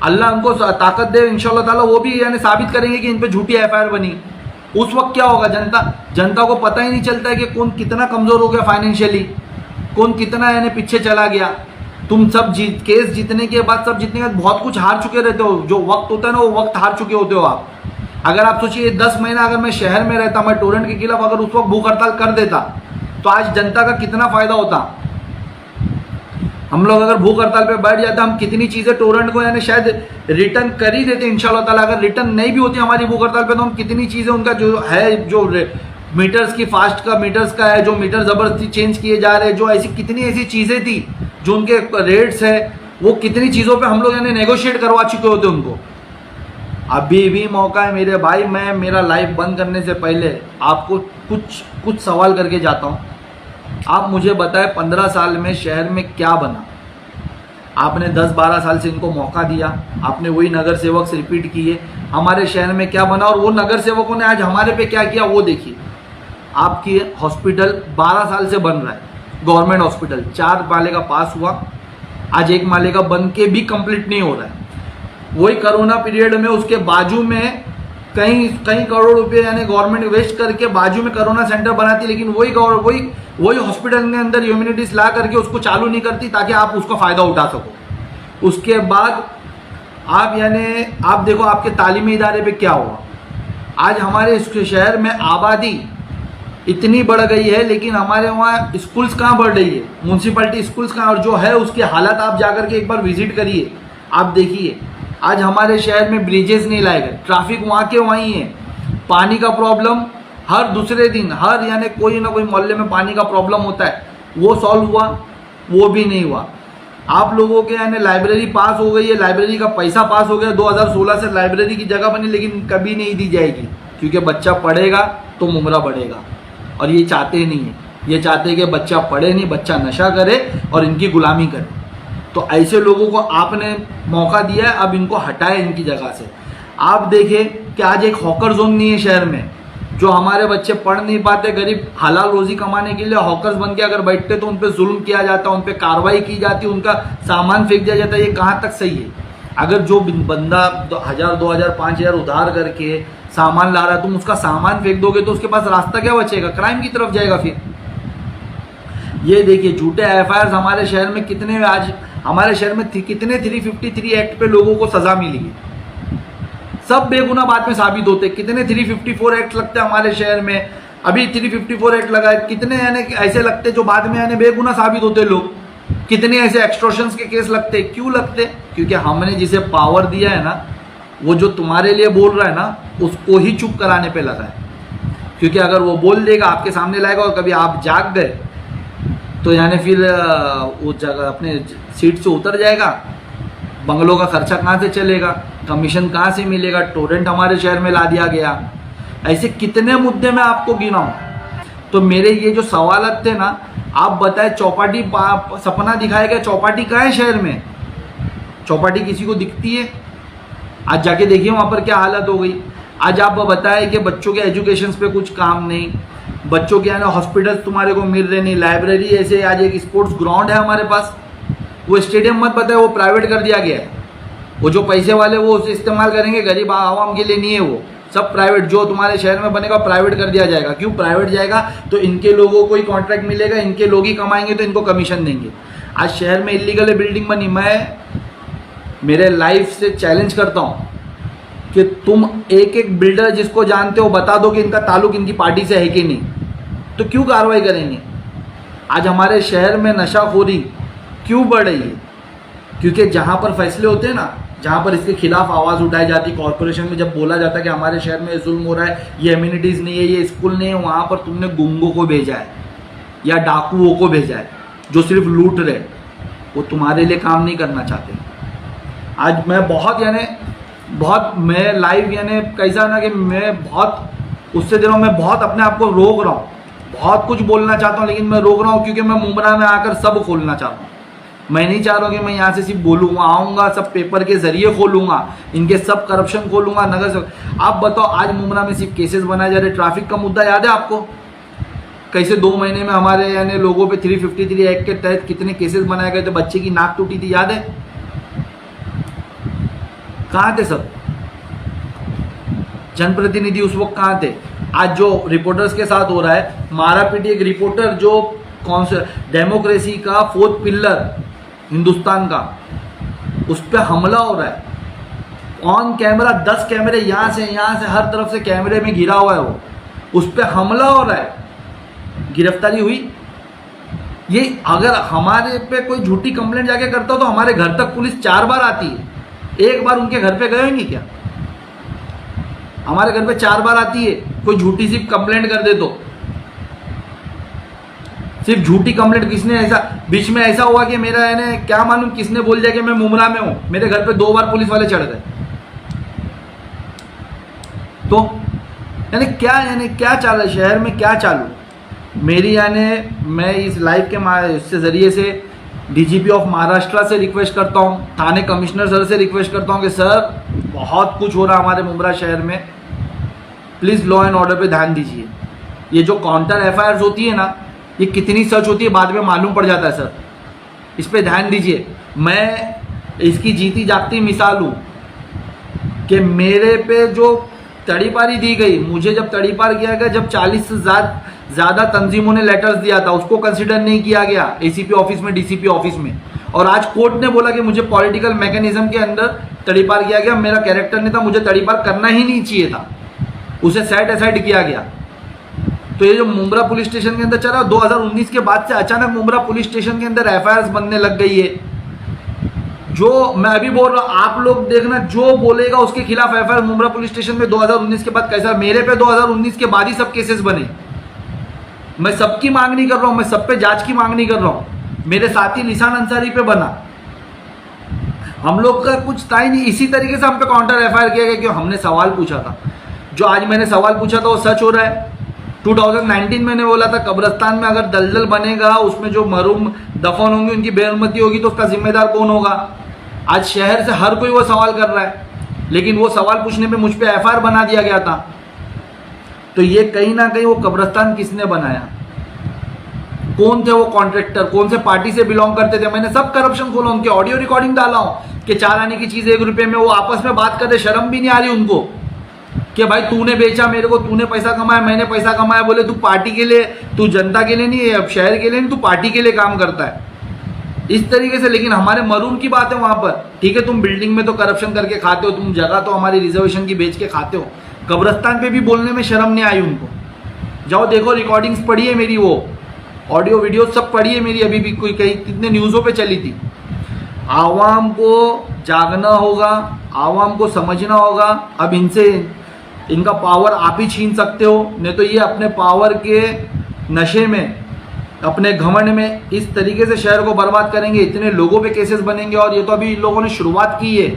अल्लाह उनको ताकत दे, इंशाल्लाह ताला वो भी यानी साबित करेंगे कि इन पे झूठी एफआईआर बनी। उस वक्त क्या होगा? जनता को पता ही नहीं चलता है कि कौन कितना कमजोर हो गया फाइनेंशियली, कौन कितना यानी पीछे चला गया। तुम सब केस जीतने के बाद, सब जीतने के बाद बहुत कुछ हार चुके रहते हो। जो वक्त होता है ना, वो वक्त हार चुके होते हो आप। अगर आप सोचिए 10 महीना अगर मैं शहर में रहता, मैं टोरेंट के खिलाफ अगर उस वक्त भूख हड़ताल कर देता, तो आज जनता का कितना फायदा होता। हम लोग अगर भूख हड़ताल पे बैठ जाते, हम कितनी चीजें टोरेंट को यानी शायद रिटर्न कर ही देते इंशाल्लाह ताला। अगर रिटर्न नहीं भी होती हमारी भूख हड़ताल पे, तो हम कितनी चीजें उनका जो है, जो मीटर्स की फास्ट का मीटर्स का है, जो मीटर जबरदस्ती चेंज किए जा रहे हैं, जो ऐसी कितनी ऐसी चीजें थी जो उनके रेट्स है, वो कितनी चीजों पे हम लोग यानी नेगोशिएट करवा चुके होते उनको। अभी भी मौका है मेरे भाई। मैं मेरा लाइव बंद करने से पहले आपको कुछ सवाल करके जाता हूँ। आप मुझे बताएं, 15 साल में शहर में क्या बना? आपने 10-12 साल से इनको मौका दिया, आपने वही नगर सेवक से रिपीट किए, हमारे शहर में क्या बना, और वो नगर सेवकों ने आज हमारे पे क्या किया वो देखिए। आपकी हॉस्पिटल 12 साल से बन रहा है, गवर्नमेंट हॉस्पिटल 4 माले का पास हुआ, आज 1 माले का बन के भी कंप्लीट नहीं हो रहा है। वही कोरोना पीरियड में उसके बाजू में कई करोड़ रुपए यानी गवर्नमेंट वेस्ट करके बाजू में कोरोना सेंटर बनाती, लेकिन वही हॉस्पिटल के अंदर ह्यूमैनिटीज ला करके उसको चालू नहीं करती ताकि आप उसका फायदा उठा सको। उसके बाद आप देखो आपके तालीमी इदारे पे क्या हुआ। आज हमारे शहर में आबादी इतनी बढ़ गई है, लेकिन हमारे वहाँ स्कूल्स कहाँ बढ़ रही है, म्यूनसिपैलिटी स्कूल्स कहाँ, और जो है उसके हालात आप जाकर के एक बार विजिट करिए, आप देखिए। आज हमारे शहर में ब्रिजेस नहीं लाए गए, ट्रैफिक वहाँ के वहीं है, पानी का प्रॉब्लम हर दूसरे दिन हर यानी कोई ना कोई मोहल्ले में पानी का प्रॉब्लम होता है, वो सॉल्व हुआ? वो भी नहीं हुआ। आप लोगों के यानी लाइब्रेरी पास हो गई है, लाइब्रेरी का पैसा पास हो गया, 2016 से लाइब्रेरी की जगह बनी, लेकिन कभी नहीं दी जाएगी, क्योंकि बच्चा पढ़ेगा तो मुमरा बढ़ेगा, और ये चाहते ही नहीं है। ये चाहते हैं कि बच्चा पढ़े नहीं, बच्चा नशा करे और इनकी गुलामी करे। तो ऐसे लोगों को आपने मौका दिया है, अब इनको हटाए इनकी जगह से। आप देखें कि आज एक हॉकर जोन नहीं है शहर में, जो हमारे बच्चे पढ़ नहीं पाते, गरीब हलाल रोजी कमाने के लिए हॉकर्स बन के अगर बैठते तो उन पर जुल्म किया जाता, उन पर कार्रवाई की जाती, उनका सामान फेंक दिया जाता। ये कहाँ तक सही है? अगर जो बंदा 1000, 2000, 5000 उधार करके सामान ला रहा है, तुम उसका सामान फेंक दोगे तो उसके पास रास्ता क्या बचेगा? क्राइम की तरफ जाएगा। फिर ये देखिए झूठे एफआईआर हमारे शहर में कितने, आज हमारे शहर में कितने 353 एक्ट पे लोगों को सजा मिली है। सब बेगुनाह बाद में साबित होते। कितने 354 एक्ट लगते हैं हमारे शहर में, अभी 354 एक्ट लगा है, कितने यानी ऐसे लगते जो बाद में यानी बेगुनाह साबित होते लोग। कितने ऐसे एक्सटॉर्शंस के केस लगते। क्यों लगते? क्योंकि हमने जिसे पावर दिया है ना, वो जो तुम्हारे लिए बोल रहा है ना, उसको ही चुप कराने पे लगा है। क्योंकि अगर वो बोल देगा, आपके सामने लाएगा, और कभी आप जाग गए तो यानी फिर वो जगह अपने सीट से उतर जाएगा, बंगलों का खर्चा कहाँ से चलेगा, कमीशन कहाँ से मिलेगा, टोरेंट हमारे शहर में ला दिया गया। ऐसे कितने मुद्दे मैं आपको गिनाऊं? तो मेरे ये जो सवालत थे ना, आप बताएं, चौपाटी सपना दिखाया गया, चौपाटी कहाँ है शहर में? चौपाटी किसी को दिखती है? आज जाके देखिए वहाँ पर क्या हालत हो गई। आज आप बताएं कि बच्चों के एजुकेशन पे कुछ काम नहीं, बच्चों के यानी हॉस्पिटल्स तुम्हारे को मिल रहे नहीं, लाइब्रेरी ऐसे, आज एक स्पोर्ट्स ग्राउंड है हमारे पास, वो स्टेडियम मत बताए, वो प्राइवेट कर दिया गया है। वो जो पैसे वाले वो उसे इस्तेमाल करेंगे, गरीब आवाम के लिए नहीं है, वो सब प्राइवेट जो तुम्हारे शहर में बनेगा प्राइवेट कर दिया जाएगा। क्यों प्राइवेट जाएगा? तो इनके लोगों को ही कॉन्ट्रैक्ट मिलेगा, इनके लोग ही कमाएंगे, तो इनको कमीशन देंगे। आज शहर में इलीगल बिल्डिंग बनी, मैं मेरे लाइफ से चैलेंज करता हूँ कि तुम एक एक बिल्डर जिसको जानते हो बता दो कि इनका ताल्लुक इनकी पार्टी से है कि नहीं, तो क्यों कार्रवाई करेंगे? आज हमारे शहर में नशाखोरी क्यों बढ़ रही है? क्योंकि जहाँ पर फैसले होते हैं ना, जहाँ पर इसके खिलाफ आवाज़ उठाई जाती, कॉर्पोरेशन में जब बोला जाता है कि हमारे शहर में जुल्म हो रहा है, ये एम्यूनिटीज़ नहीं है, ये स्कूल नहीं है, वहाँ पर तुमने गुंगों को भेजा है या डाकुओं को भेजा है जो सिर्फ लूट रहे, वो तुम्हारे लिए काम नहीं करना चाहते। आज मैं बहुत मैं लाइव यानी कैसा ना कि मैं बहुत उससे दिनों में बहुत अपने आप को रोक रहा हूँ, बहुत कुछ बोलना चाहता हूँ, लेकिन मैं रोक रहा हूँ क्योंकि मैं मुमरा में आकर सब खोलना चाहता हूँ। मैं नहीं चाह रहा हूँ कि मैं यहाँ से सिर्फ बोलूँगा, आऊँगा सब पेपर के जरिए खोलूँगा, इनके सब करप्शन खोलूँगा, नगर से। आप बताओ, आज मुमरा में सिर्फ केसेस बनाए जा रहे। ट्रैफिक का मुद्दा याद है आपको? कैसे 2 महीने में हमारे यानी लोगों पे 353 एक्ट के तहत कितने केसेस बनाए गए थे, बच्चे की नाक टूटी थी, याद है? कहाँ थे सब जनप्रतिनिधि उस वक्त? कहाँ थे? आज जो रिपोर्टर्स के साथ हो रहा है, मारा पीटी, एक रिपोर्टर जो कौन से डेमोक्रेसी का 4th पिलर हिंदुस्तान का, उस पर हमला हो रहा है ऑन कैमरा, 10 कैमरे यहाँ से हर तरफ से कैमरे में घिरा हुआ है, वो उस पर हमला हो रहा है, गिरफ्तारी हुई। ये अगर हमारे पे कोई झूठी कंप्लेंट जाके करता हो तो हमारे घर तक पुलिस 4 बार आती है, एक बार उनके घर पे गए होंगे क्या? हमारे घर पे 4 बार आती है, कोई झूठी सी कंप्लेंट कर दे तो। सिर्फ झूठी कंप्लेंट किसने, ऐसा बीच में ऐसा हुआ कि मेरा यानी क्या मालूम किसने बोल दिया कि मैं मुमरा में हूं, मेरे घर पे 2 बार पुलिस वाले चढ़ गए। तो यानी क्या चाल है शहर में, क्या चालू? मेरी यानी मैं इस लाइव के जरिए से डीजीपी ऑफ महाराष्ट्र से रिक्वेस्ट करता हूं, थाने कमिश्नर सर से रिक्वेस्ट करता हूं कि सर बहुत कुछ हो रहा हमारे मुमरा शहर में, प्लीज़ लॉ एंड ऑर्डर पे ध्यान दीजिए। ये जो काउंटर एफआईआर होती है ना, ये कितनी सच होती है बाद में मालूम पड़ जाता है सर, इस पे ध्यान दीजिए। मैं इसकी जीती जागती मिसाल हूँ कि मेरे पे जो तड़ीपारी दी गई, मुझे जब तड़ीपार किया गया, जब 40 से ज़्यादा तंजीमों ने लेटर्स दिया था, उसको कंसिडर नहीं किया गया एसीपी ऑफिस में, डीसीपी ऑफिस में, और आज कोर्ट ने बोला कि मुझे पॉलिटिकल मैकेनिज्म के अंदर तड़ीपार किया गया, मेरा कैरेक्टर नहीं था, मुझे तड़ीपार करना ही नहीं चाहिए था, उसे सेट असाइड किया गया। तो ये जो मुमरा पुलिस स्टेशन के अंदर चला, 2019 के बाद से अचानक मुमरा पुलिस स्टेशन के अंदर एफआईआर बनने लग गई है, जो मैं अभी बोल रहा हूं, आप लोग देखना, जो बोलेगा उसके खिलाफ एफआईआर मुंब्रा पुलिस स्टेशन में 2019 के बाद कैसा, मेरे पे 2019 के बाद ही सब केसेस बने। मैं सबकी मांग नहीं कर रहा हूं, मैं सब पे जांच की मांग नहीं कर रहा हूं। मेरे साथी लिसान अंसारी पे बना, हम लोग का कुछ था ही नहीं। इसी तरीके से हम पे काउंटर एफआईआर किया गया, क्यों? हमने सवाल पूछा था। जो आज मैंने सवाल पूछा था वो सच हो रहा है। 2019 मैंने बोला था कब्रिस्तान में अगर दलदल बनेगा, उसमें जो मरूम दफन होंगे उनकी बेरुमती होगी तो उसका जिम्मेदार कौन होगा? आज शहर से हर कोई वो सवाल कर रहा है, लेकिन वो सवाल पूछने पे मुझ पे एफआईआर बना दिया गया था। तो ये कहीं ना कहीं वो कब्रिस्तान किसने बनाया, कौन थे वो कॉन्ट्रैक्टर, कौन से पार्टी से बिलोंग करते थे? मैंने सब करप्शन खोला, उनके ऑडियो रिकॉर्डिंग डाला हूं कि 4 आने की चीज 1 रुपए में वो आपस में बात कर रहे, शर्म भी नहीं आ रही उनको कि भाई तूने बेचा मेरे को, तूने पैसा कमाया, मैंने पैसा कमाया। बोले तू पार्टी के लिए, तू जनता के लिए नहीं, अब शहर के लिए नहीं, तू पार्टी के लिए काम करता है, इस तरीके से। लेकिन हमारे मरूम की बात है वहां पर, ठीक है तुम बिल्डिंग में तो करप्शन करके खाते हो, तुम जगह तो हमारी रिजर्वेशन की बेच के खाते हो, कब्रिस्तान पे भी बोलने में शर्म नहीं आई उनको। जाओ देखो, रिकॉर्डिंग्स पड़ी है मेरी, वो ऑडियो वीडियो सब पड़ी है मेरी, अभी भी कोई कहीं कितने न्यूज़ों पे चली थी। आवाम को जागना होगा, आवाम को समझना होगा। अब इनसे इनका पावर आप ही छीन सकते हो, नहीं तो ये अपने पावर के नशे में, अपने घमंड में इस तरीके से शहर को बर्बाद करेंगे। इतने लोगों पे केसेस बनेंगे, और ये तो अभी इन लोगों ने शुरुआत की है।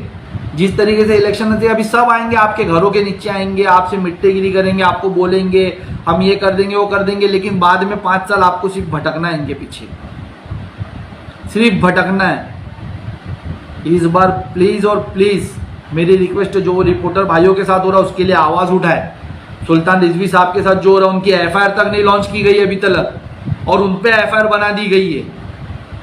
जिस तरीके से इलेक्शन होते हैं अभी सब आएंगे, आपके घरों के नीचे आएंगे, आपसे मिट्टीगिरी करेंगे, आपको बोलेंगे हम ये कर देंगे वो कर देंगे, लेकिन बाद में 5 साल आपको सिर्फ भटकना है इनके पीछे, सिर्फ भटकना है। इस बार प्लीज और प्लीज मेरी रिक्वेस्ट है, जो रिपोर्टर भाइयों के साथ हो रहा है उसके लिए आवाज उठाए। सुल्तान रिजवी साहब के साथ जो हो रहा है, उनकी एफआईआर तक नहीं लॉन्च की गई अभी तक, और उन पे एफआईआर बना दी गई है।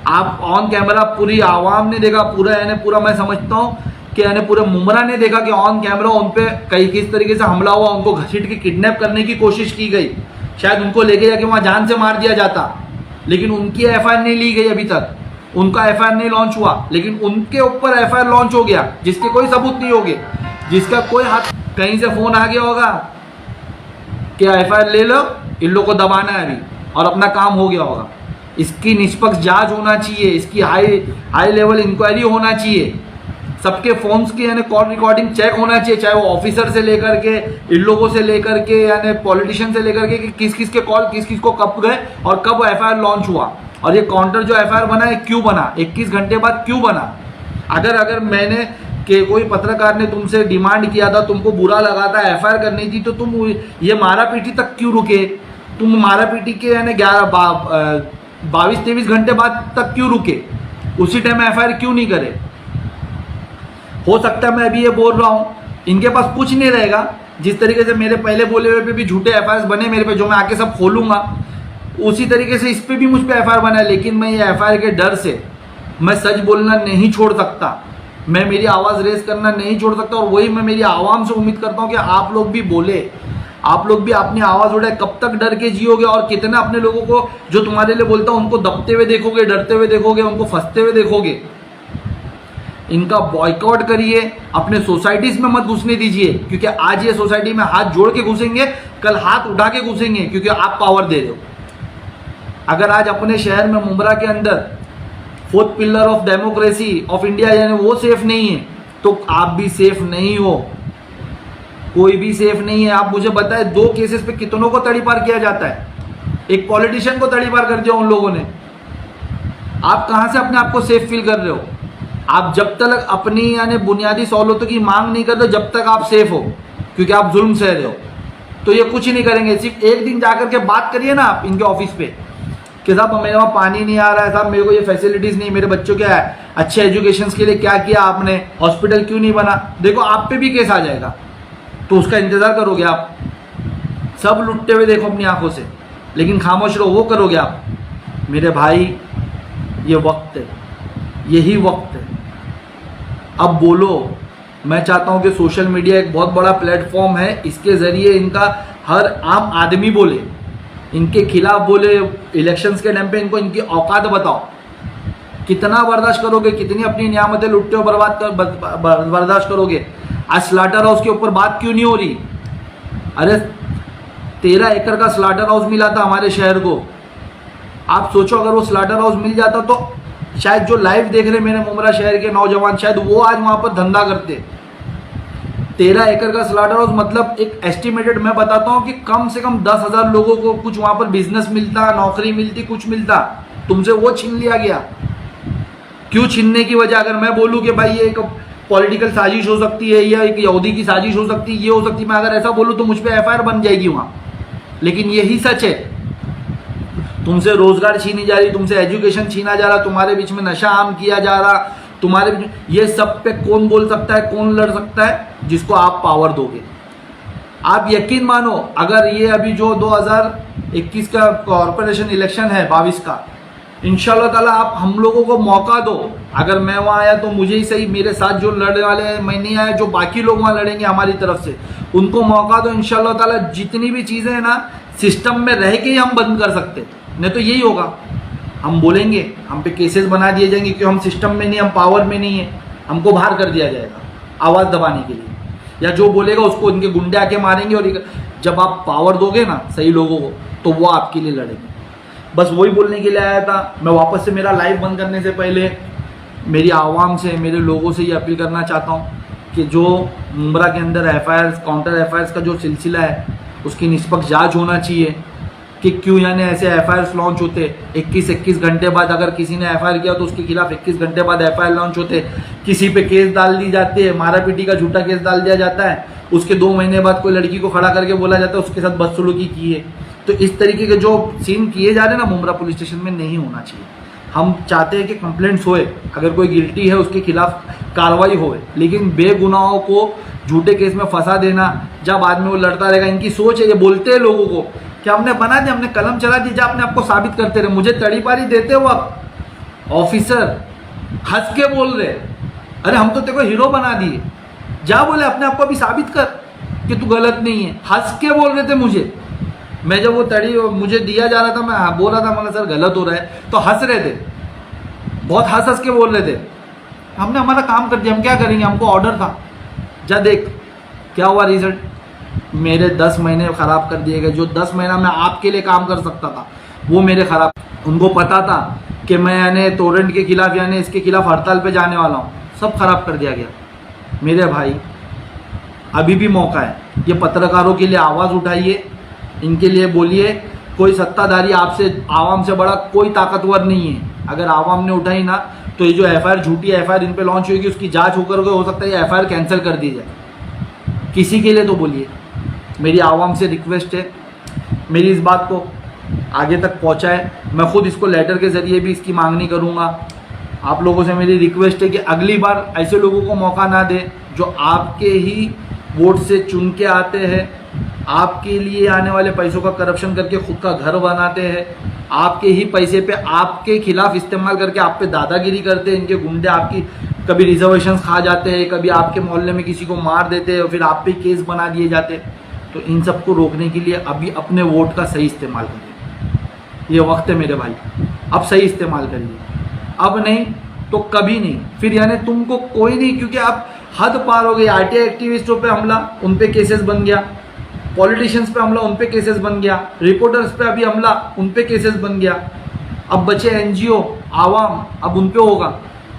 आप ऑन कैमरा, पूरी आवाम ने देखा, पूरा मैं समझता हूँ कि पूरे मुमरा ने देखा कि ऑन कैमरा उन पे कई किस तरीके से हमला हुआ, उनको घसीट के किडनैप करने की कोशिश की गई। शायद उनको लेके जाके वहां जान से मार दिया जाता, लेकिन उनकी एफआईआर नहीं ली गई अभी तक, उनका एफआईआर नहीं लॉन्च हुआ। लेकिन उनके ऊपर एफआईआर लॉन्च हो गया, जिसके कोई सबूत नहीं होंगे, जिसका कोई हाथ, कहीं से फोन आ गया होगा कि एफआईआर ले लो, इन लोगों को दबाना है अभी, और अपना काम हो गया होगा। इसकी निष्पक्ष जांच होना चाहिए, इसकी हाई लेवल इंक्वायरी होना चाहिए, सबके फोन्स की कॉल रिकॉर्डिंग चेक होना चाहिए, चाहे वो ऑफिसर से लेकर के, इन लोगों से लेकर के, पॉलिटिशियन से लेकर के, कि किस किस के कॉल किस किस को कब गए और कब एफआईआर लॉन्च हुआ, और ये काउंटर जो एफआईआर बना है क्यों बना, 21 घंटे बाद क्यों बना। अगर मैंने कि कोई पत्रकार ने तुमसे डिमांड किया था, तुमको बुरा लगा था, एफआईआर करनी थी, तो तुम ये मारा पीटी तक क्यों रुके? तुम मारा पीटी के 22-23 घंटे बाद तक क्यों रुके? उसी टाइम एफआईआर क्यों नहीं करे? हो सकता है मैं अभी ये बोल रहा हूं, इनके पास कुछ नहीं रहेगा, जिस तरीके से मेरे पहले बोले हुए पे भी झूठे एफआईआर बने मेरे पे, जो मैं आके सब खोलूंगा, उसी तरीके से इस पे भी मुझ पे एफआईआर बना है। लेकिन मैं ये एफआईआर के डर से मैं सच बोलना नहीं छोड़ सकता, मैं मेरी आवाज़ रेस करना नहीं छोड़ सकता। और वही मैं मेरी आवाम से उम्मीद करता हूँ कि आप लोग भी बोले, आप लोग भी अपनी आवाज़ उठाए। कब तक डर के जियोगे, और कितना अपने लोगों को जो तुम्हारे लिए बोलता हूँ उनको दबते हुए देखोगे, डरते हुए देखोगे, उनको फंसते हुए देखोगे? इनका बॉयकॉट करिए, अपने सोसाइटीज में मत घुसने दीजिए, क्योंकि आज ये सोसाइटी में हाथ जोड़ के घुसेंगे, कल हाथ उठा के घुसेंगे, क्योंकि आप पावर दे रहे हो। अगर आज अपने शहर में मुंब्रा के अंदर 4th pillar of democracy of India वो सेफ नहीं है, तो आप भी सेफ नहीं हो, कोई भी सेफ नहीं है। आप मुझे बताएं, 2 केसेस पे कितनों को तड़ीपार किया जाता है? एक पॉलिटिशियन को तड़ीपार कर दिया उन लोगों ने। आप कहां से अपने आप को सेफ फील कर रहे हो? आप जब तक अपनी बुनियादी सहूलतों की मांग नहीं करते, जब तक आप सेफ हो, क्योंकि आप जुल्म सह रहे हो, तो ये कुछ ही नहीं करेंगे। सिर्फ एक दिन जाकर के बात करिए ना आप इनके ऑफिस पे कि साहब मेरे वहाँ पानी नहीं आ रहा है, साहब मेरे को ये फैसिलिटीज नहीं, मेरे बच्चों के अच्छे एजुकेशन के लिए क्या किया आपने, हॉस्पिटल क्यों नहीं बना? देखो आप पे भी केस आ जाएगा, तो उसका इंतजार करोगे आप? सब लुटते हुए देखो अपनी आंखों से, लेकिन खामोश रहो, वो करोगे आप? मेरे भाई, ये वक्त है, यही वक्त है, अब बोलो। मैं चाहता हूं कि सोशल मीडिया एक बहुत बड़ा प्लेटफॉर्म है, इसके जरिए इनका हर आम आदमी बोले, इनके खिलाफ बोले, इलेक्शंस के टाइम पे इनको इनकी औकात बताओ। कितना बर्दाश्त करोगे? कितनी अपनी नियामतें लुटते हो बर्दाश्त करोगे? आज स्लाटर हाउस के ऊपर बात क्यों नहीं हो रही? अरे 13 एकड़ का स्लाटर हाउस मिला था हमारे शहर को। आप सोचो, अगर वो स्लाटर हाउस मिल जाता तो शायद जो लाइव देख रहे मेरे मुमरा शहर के नौजवान, शायद वो आज वहाँ पर धंधा करते। 13 एकड़ का स्लॉटर हाउस मतलब एक एस्टिमेटेड मैं बताता हूँ कि कम से कम 10,000 लोगों को कुछ वहाँ पर बिजनेस मिलता, नौकरी मिलती, कुछ मिलता। तुमसे वो छीन लिया गया। क्यों छीनने की वजह? अगर मैं बोलूँ कि भाई ये एक पॉलिटिकल साजिश हो सकती है या एक यहूदी की साजिश हो सकती है, ये हो सकती है, मैं अगर ऐसा बोलूँ तो मुझ पर FIR बन जाएगी वहाँ। लेकिन यही सच है। तुमसे रोजगार छीनी जा रही, तुमसे एजुकेशन छीना जा रहा, तुम्हारे बीच में नशा आम किया जा रहा, तुम्हारे बीच में, ये सब पे कौन बोल सकता है, कौन लड़ सकता है? जिसको आप पावर दोगे। आप यकीन मानो, अगर ये अभी जो 2021 का कॉर्पोरेशन इलेक्शन है 22 का, इंशाल्लाह ताला आप हम लोगों को मौका दो। अगर मैं वहाँ आया तो मुझे ही सही, मेरे साथ जो लड़ने वाले हैं, मैं नहीं आया, जो बाकी लोग वहाँ लड़ेंगे हमारी तरफ से, उनको मौका दो। इंशाल्लाह ताला जितनी भी चीज़ें हैं ना, सिस्टम में रह के ही हम बंद कर सकते। नहीं तो यही होगा, हम बोलेंगे, हम पे केसेस बना दिए जाएंगे कि हम सिस्टम में नहीं, हम पावर में नहीं है, हमको बाहर कर दिया जाएगा आवाज़ दबाने के लिए, या जो बोलेगा उसको उनके गुंडे आके मारेंगे। और जब आप पावर दोगे ना सही लोगों को, तो वो आपके लिए लड़ेंगे। बस वही बोलने के लिए आया था। मैं वापस से मेरा लाइव बंद करने से पहले मेरी आवाम से, मेरे लोगों से ये अपील करना चाहता हूँ कि जो मुमरा के अंदर FIR, काउंटर FIR का जो सिलसिला है, उसकी निष्पक्ष जाँच होना चाहिए कि क्यों यानी ऐसे FIR लॉन्च होते। 21 घंटे बाद अगर किसी ने FIR किया तो उसके खिलाफ 21 घंटे बाद FIR लॉन्च होते। किसी पे केस डाल दी जाती है, मारा पीटी का झूठा केस डाल दिया जाता है, उसके 2 महीने बाद कोई लड़की को खड़ा करके बोला जाता है उसके साथ बदसलूकी की है। तो इस तरीके के जो सीन किए जा रहे हैं ना मुमरा पुलिस स्टेशन में, नहीं होना चाहिए। हम चाहते हैं कि कंप्लेंट्स होए, अगर कोई गिल्टी है उसके खिलाफ कार्रवाई होए, लेकिन बेगुनाहों को झूठे केस में फंसा देना, जब आदमी वो लड़ता रहेगा। इनकी सोच है, ये बोलते हैं लोगों को कि हमने बना दिया, हमने कलम चला दी, जब अपने आपको साबित करते रहे। मुझे तड़ी पारी देते हो आप ऑफिसर, हंस के बोल रहे, अरे हम तो तेरे को हीरो बना दिए, जा बोले अपने आपको अभी साबित कर कि तू गलत नहीं है। हंस के बोल रहे थे मुझे। मैं जब वो तड़ी मुझे दिया जा रहा था, मैं बोल रहा था, मैंने सर गलत हो रहा है, तो हंस रहे थे, बहुत हंस के बोल रहे थे। हमने हमारा काम कर दिया, हम क्या करेंगे, हमको ऑर्डर था। जा देख क्या हुआ रिजल्ट। मेरे 10 महीने ख़राब कर दिए गए। जो 10 महीना मैं आपके लिए काम कर सकता था वो मेरे ख़राब। उनको पता था कि मैं यानी टोरेंट के खिलाफ, यानी इसके खिलाफ हड़ताल पे जाने वाला हूँ, सब खराब कर दिया गया। मेरे भाई अभी भी मौका है, ये पत्रकारों के लिए आवाज़ उठाइए, इनके लिए बोलिए। कोई सत्ताधारी आपसे, आवाम से बड़ा कोई ताकतवर नहीं है। अगर आवाम ने उठाई ना, तो ये जो FIR, झूठी FIR इन पे लॉन्च होगी, उसकी जांच होकर के हो सकता है ये FIR कैंसिल कर दी जाए। किसी के लिए तो बोलिए। मेरी आवाम से रिक्वेस्ट है, मेरी इस बात को आगे तक पहुंचाए। मैं खुद इसको लेटर के ज़रिए भी इसकी मांगनी करूंगा। आप लोगों से मेरी रिक्वेस्ट है कि अगली बार ऐसे लोगों को मौका ना दे जो आपके ही वोट से चुन के आते हैं, आपके लिए आने वाले पैसों का करप्शन करके खुद का घर बनाते हैं, आपके ही पैसे पे आपके खिलाफ इस्तेमाल करके आप पे दादागिरी करते हैं। इनके गुंडे आपकी कभी रिजर्वेशंस खा जाते हैं, कभी आपके मोहल्ले में किसी को मार देते हैं और फिर आप पे केस बना दिए जाते हैं। तो इन सबको रोकने के लिए अभी अपने वोट का सही इस्तेमाल करिए। ये वक्त है मेरे भाई, अब सही इस्तेमाल करिए, अब नहीं तो कभी नहीं। फिर यानी तुमको कोई नहीं, क्योंकि आप हद पार हो गई। RTI एक्टिविस्टों पे हमला, उन पे केसेस बन गया। पॉलिटिशियंस पे हमला, उन पे केसेस बन गया। रिपोर्टर्स पे अभी हमला, उन पे केसेस बन गया। अब बचे NGO, आवाम, अब उन पे होगा।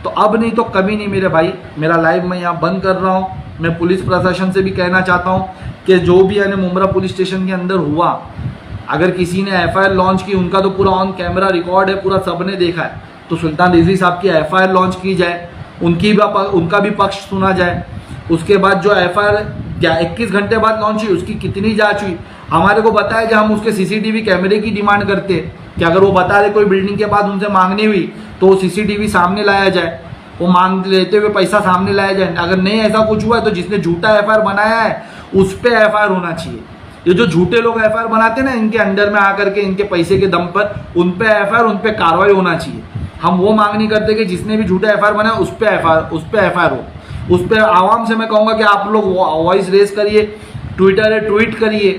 तो अब नहीं तो कभी नहीं मेरे भाई। मेरा लाइव मैं यहाँ बंद कर रहा हूँ। मैं पुलिस प्रशासन से भी कहना चाहता हूँ कि जो भी यानी मुमरा पुलिस स्टेशन के अंदर हुआ, अगर किसी ने FIR लॉन्च की, उनका तो पूरा ऑन कैमरा रिकॉर्ड है, पूरा सबने देखा है, तो सुल्तान रिजवी साहब की FIR लॉन्च की जाए, उनका भी पक्ष सुना जाए। उसके बाद जो FIR 21 घंटे बाद लॉन्च हुई, उसकी कितनी जांच हुई, हमारे को बताया जाए। हम उसके CCTV कैमरे की डिमांड करते हैं कि अगर वो बता रहे कोई बिल्डिंग के बाद उनसे मांगनी हुई तो वो CCTV सामने लाया जाए, वो मांग लेते हुए पैसा सामने लाया जाए। अगर नहीं ऐसा कुछ हुआ है तो जिसने झूठा FIR बनाया है उस पर FIR होना चाहिए। ये जो झूठे लोग FIR बनाते हैं ना, इनके अंडर में आकर के इनके पैसे के दम पर, उन पे FIR, उन पे कार्रवाई होना चाहिए। हम वो मांग नहीं करते कि जिसने भी झूठा FIR बनाया उस पे FIR हो। उस पर आवाम से मैं कहूँगा कि आप लोग वॉइस रेज करिए, ट्विटर है ट्वीट करिए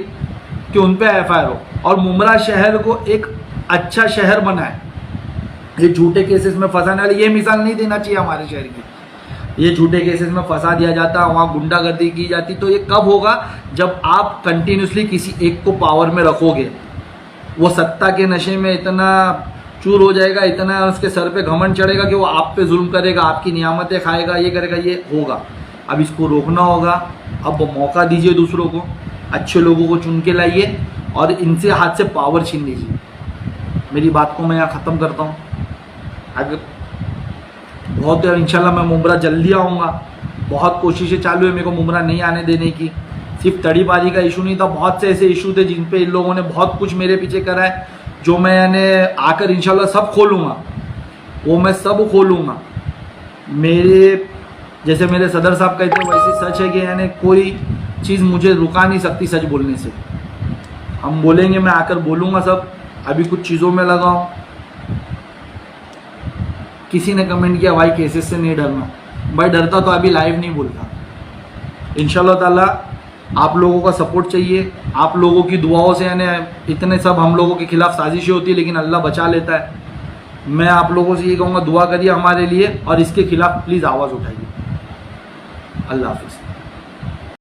कि उन पे FIR हो, और मुमरा शहर को एक अच्छा शहर बनाए। ये झूठे केसेस में फंसाने वाले, ये मिसाल नहीं देना चाहिए हमारे शहर की। ये झूठे केसेस में फंसा दिया जाता, वहाँ गुंडागर्दी की जाती। तो ये कब होगा? जब आप कंटिन्यूसली किसी एक को पावर में रखोगे। वो सत्ता के नशे में इतना चूर हो जाएगा, इतना उसके सर पे घमंड चढ़ेगा कि वो आप पे जुल्म करेगा, आपकी नियामतें खाएगा, ये करेगा, ये होगा। अब इसको रोकना होगा। अब मौका दीजिए दूसरों को, अच्छे लोगों को चुन के लाइए और इनसे हाथ से पावर छीन लीजिए। मेरी बात को मैं यहाँ ख़त्म करता हूँ। अगर बहुत इंशाल्लाह मैं मुमरा जल्दी आऊँगा। बहुत कोशिशें चालू है मेरे को मुमरा नहीं आने देने की। सिर्फ तड़ीबाजी का इशू नहीं था, बहुत से ऐसे इशू थे जिन पे इन लोगों ने बहुत कुछ मेरे पीछे करा है, जो मैंने आकर इंशाल्लाह सब खोलूँगा, वो मैं सब खोलूँगा। मेरे जैसे मेरे सदर साहब कहते हैं वैसे सच है कि यानी कोई चीज़ मुझे रुका नहीं सकती सच बोलने से। हम बोलेंगे, मैं आकर बोलूँगा सब। अभी कुछ चीज़ों में लगा हूँ। किसी ने कमेंट किया भाई केसेस से नहीं डरना। भाई डरता तो अभी लाइव नहीं बोलता। इंशाल्लाह ताला आप लोगों का सपोर्ट चाहिए, आप लोगों की दुआओं से। यानी इतने सब हम लोगों के खिलाफ साजिशें होती है लेकिन अल्लाह बचा लेता है। मैं आप लोगों से ये कहूँगा दुआ करिए हमारे लिए और इसके खिलाफ प्लीज़ आवाज़ उठाइए। अल्लाह हाफिज़।